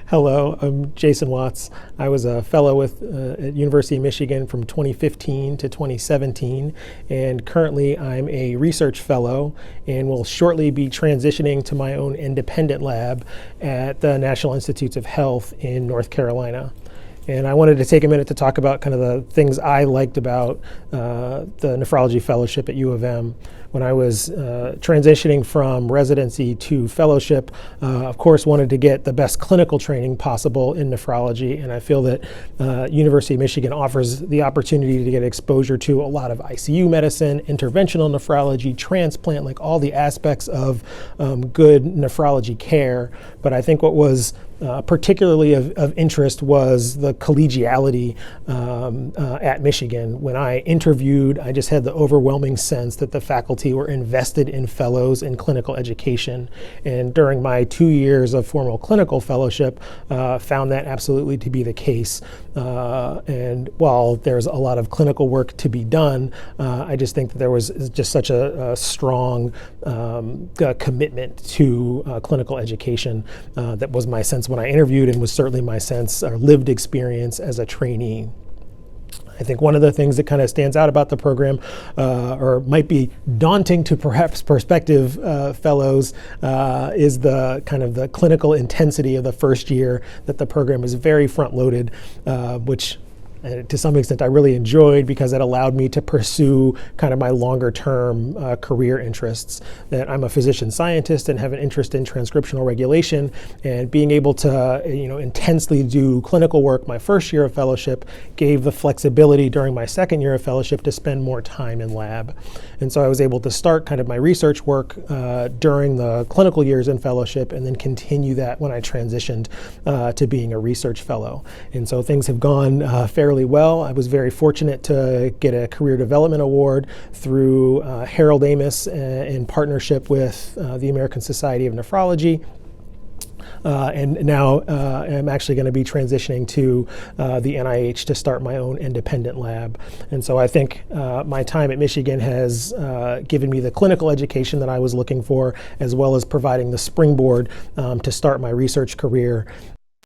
Hello, I'm Jason Watts. I was a fellow at University of Michigan from 2015 to 2017, and currently I'm a research fellow and will shortly be transitioning to my own independent lab at the National Institutes of Health in North Carolina. And I wanted to take a minute to talk about kind of the things I liked about the nephrology fellowship at U of M. When I was transitioning from residency to fellowship, of course wanted to get the best clinical training possible in nephrology, and I feel that University of Michigan offers the opportunity to get exposure to a lot of ICU medicine, interventional nephrology, transplant, like all the aspects of good nephrology care. But I think what was particularly of interest was the collegiality at Michigan. When I interviewed, I just had the overwhelming sense that the faculty were invested in fellows in clinical education. And during my 2 years of formal clinical fellowship, found that absolutely to be the case. And while there's a lot of clinical work to be done, I just think that there was just such a strong commitment to clinical education that was my sense when I interviewed, and was certainly my sense or lived experience as a trainee. I think one of the things that kind of stands out about the program, or might be daunting to perhaps prospective fellows, is the kind of the clinical intensity of the first year, that the program is very front-loaded, which to some extent I really enjoyed, because it allowed me to pursue kind of my longer-term career interests. That I'm a physician scientist and have an interest in transcriptional regulation, and being able to intensely do clinical work my first year of fellowship gave the flexibility during my second year of fellowship to spend more time in lab. And so I was able to start kind of my research work during the clinical years in fellowship, and then continue that when I transitioned to being a research fellow. And so things have gone fairly well. I was very fortunate to get a career development award through Harold Amos in partnership with the American Society of Nephrology. And now I'm actually going to be transitioning to the NIH to start my own independent lab. And so I think my time at Michigan has given me the clinical education that I was looking for, as well as providing the springboard to start my research career.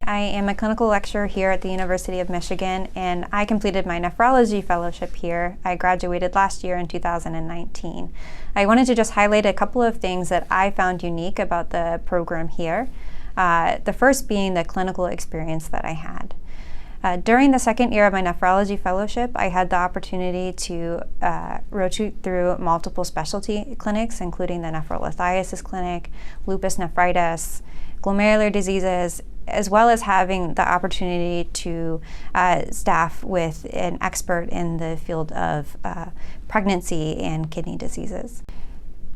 I am a clinical lecturer here at the University of Michigan, and I completed my nephrology fellowship here. I graduated last year in 2019. I wanted to just highlight a couple of things that I found unique about the program here. The first being the clinical experience that I had. During the second year of my nephrology fellowship, I had the opportunity to rotate through multiple specialty clinics, including the nephrolithiasis clinic, lupus nephritis, glomerular diseases, as well as having the opportunity to staff with an expert in the field of pregnancy and kidney diseases.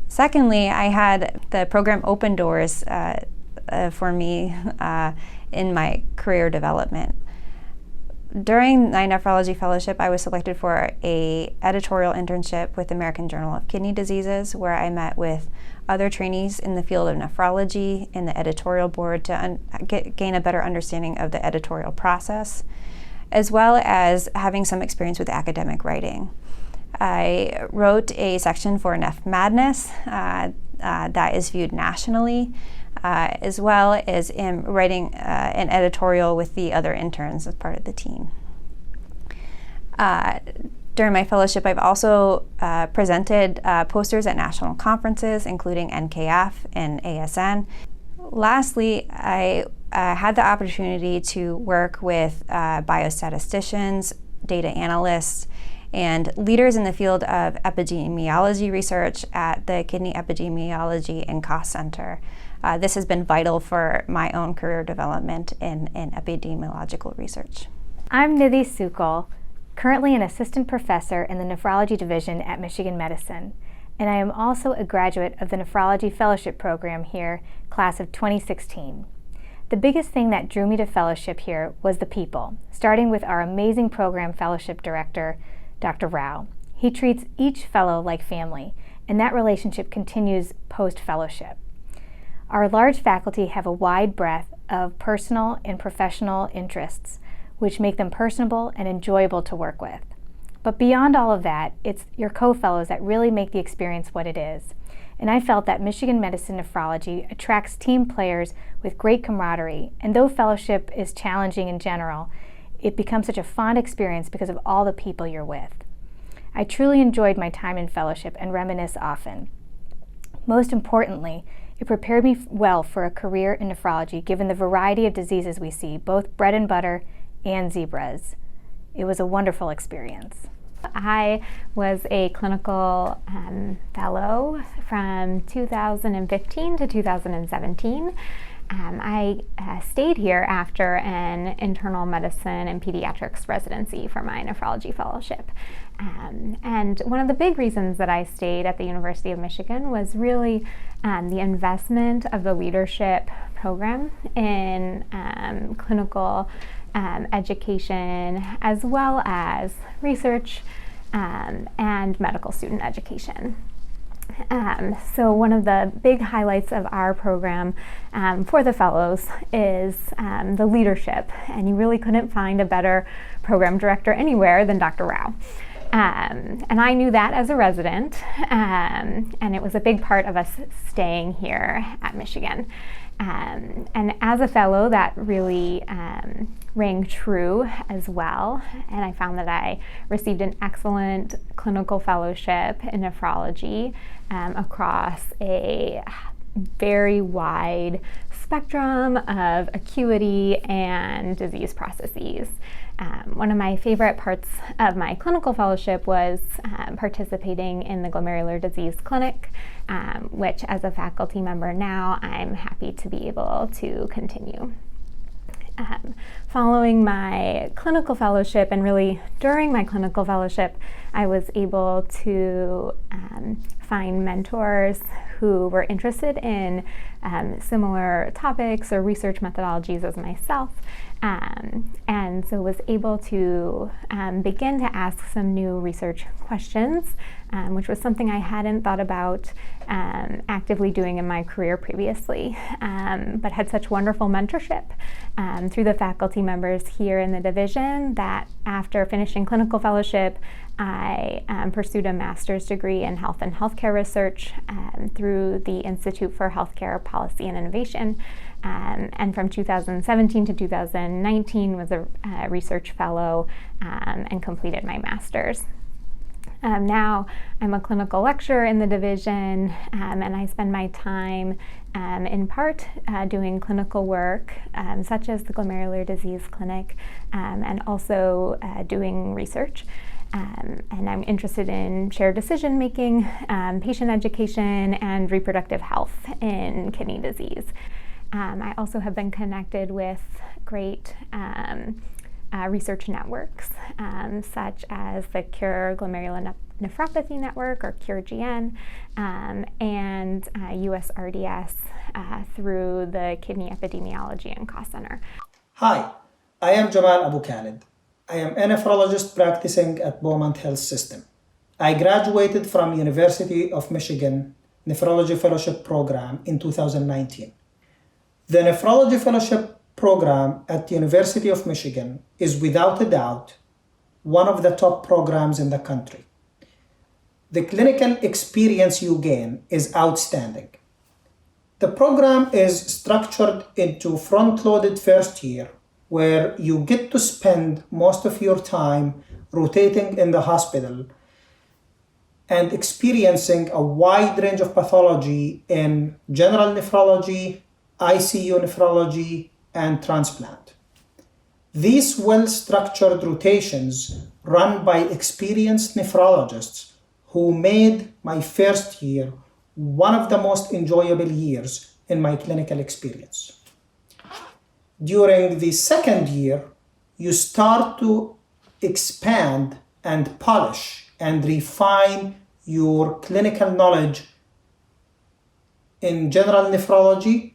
Secondly, I had the program open doors for me in my career development. During my nephrology fellowship, I was selected for an editorial internship with the American Journal of Kidney Diseases, where I met with other trainees in the field of nephrology in the editorial board to gain a better understanding of the editorial process, as well as having some experience with academic writing. I wrote a section for Neph Madness that is viewed nationally, as well as in writing an editorial with the other interns as part of the team. During my fellowship, I've also presented posters at national conferences, including NKF and ASN. Lastly, I had the opportunity to work with biostatisticians, data analysts, and leaders in the field of epidemiology research at the Kidney Epidemiology and Cost Center. This has been vital for my own career development in epidemiological research. I'm Nidhi Sukal, currently an assistant professor in the nephrology division at Michigan Medicine, and I am also a graduate of the Nephrology Fellowship Program here, class of 2016. The biggest thing that drew me to fellowship here was the people, starting with our amazing program fellowship director, Dr. Rao. He treats each fellow like family, and that relationship continues post-fellowship. Our large faculty have a wide breadth of personal and professional interests, which make them personable and enjoyable to work with. But beyond all of that, it's your co-fellows that really make the experience what it is. and I felt that Michigan Medicine Nephrology attracts team players with great camaraderie, and though fellowship is challenging in general, it becomes such a fond experience because of all the people you're with. I truly enjoyed my time in fellowship and reminisce often. Most importantly, it prepared me well for a career in nephrology given the variety of diseases we see, both bread and butter and zebras. It was a wonderful experience. I was a clinical fellow from 2015 to 2017. I stayed here after an internal medicine and pediatrics residency for my nephrology fellowship. And one of the big reasons that I stayed at the University of Michigan was really the investment of the leadership program in clinical education, as well as research and medical student education. So one of the big highlights of our program for the fellows is the leadership, and you really couldn't find a better program director anywhere than Dr. Rao. And I knew that as a resident, and it was a big part of us staying here at Michigan. And as a fellow, that really rang true as well. And I found that I received an excellent clinical fellowship in nephrology across a very wide spectrum of acuity and disease processes. One of my favorite parts of my clinical fellowship was participating in the glomerular disease clinic, which as a faculty member now, I'm happy to be able to continue. Following my clinical fellowship, and really during my clinical fellowship, I was able to find mentors who were interested in similar topics or research methodologies as myself, and so was able to begin to ask some new research questions, which was something I hadn't thought about actively doing in my career previously, but had such wonderful mentorship through the faculty members here in the division that after finishing clinical fellowship, I pursued a master's degree in health and healthcare research through the Institute for Healthcare Policy and Innovation, and from 2017 to 2019 was a research fellow and completed my master's. Now I'm a clinical lecturer in the division, and I spend my time in part doing clinical work such as the glomerular disease clinic, and also doing research. And I'm interested in shared decision making, patient education, and reproductive health in kidney disease. I also have been connected with great research networks, such as the Cure Glomerular Nephropathy Network, or CureGN, and USRDS through the Kidney Epidemiology and Cost Center. Hi, I am Jamal Abu Khalid. I am a nephrologist practicing at Beaumont Health System. I graduated from University of Michigan Nephrology Fellowship Program in 2019. The Nephrology Fellowship Program at the University of Michigan is without a doubt one of the top programs in the country. The clinical experience you gain is outstanding. The program is structured into front-loaded first year, where you get to spend most of your time rotating in the hospital and experiencing a wide range of pathology in general nephrology, ICU nephrology, and transplant. These well-structured rotations run by experienced nephrologists who made my first year one of the most enjoyable years in my clinical experience. During the second year, you start to expand and polish and refine your clinical knowledge in general nephrology,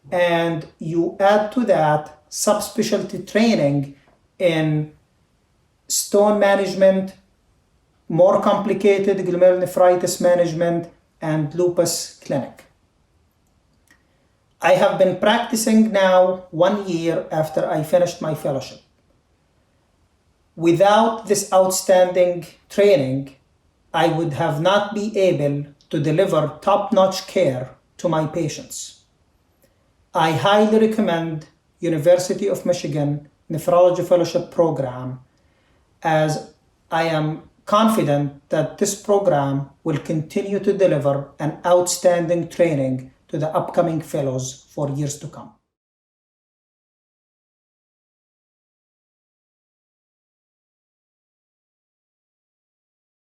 and you add to that subspecialty training in stone management, more complicated glomerulonephritis management, and lupus clinic. I have been practicing now 1 year after I finished my fellowship. Without this outstanding training, I would have not been able to deliver top-notch care to my patients. I highly recommend University of Michigan Nephrology Fellowship Program, as I am confident that this program will continue to deliver an outstanding training to the upcoming fellows for years to come.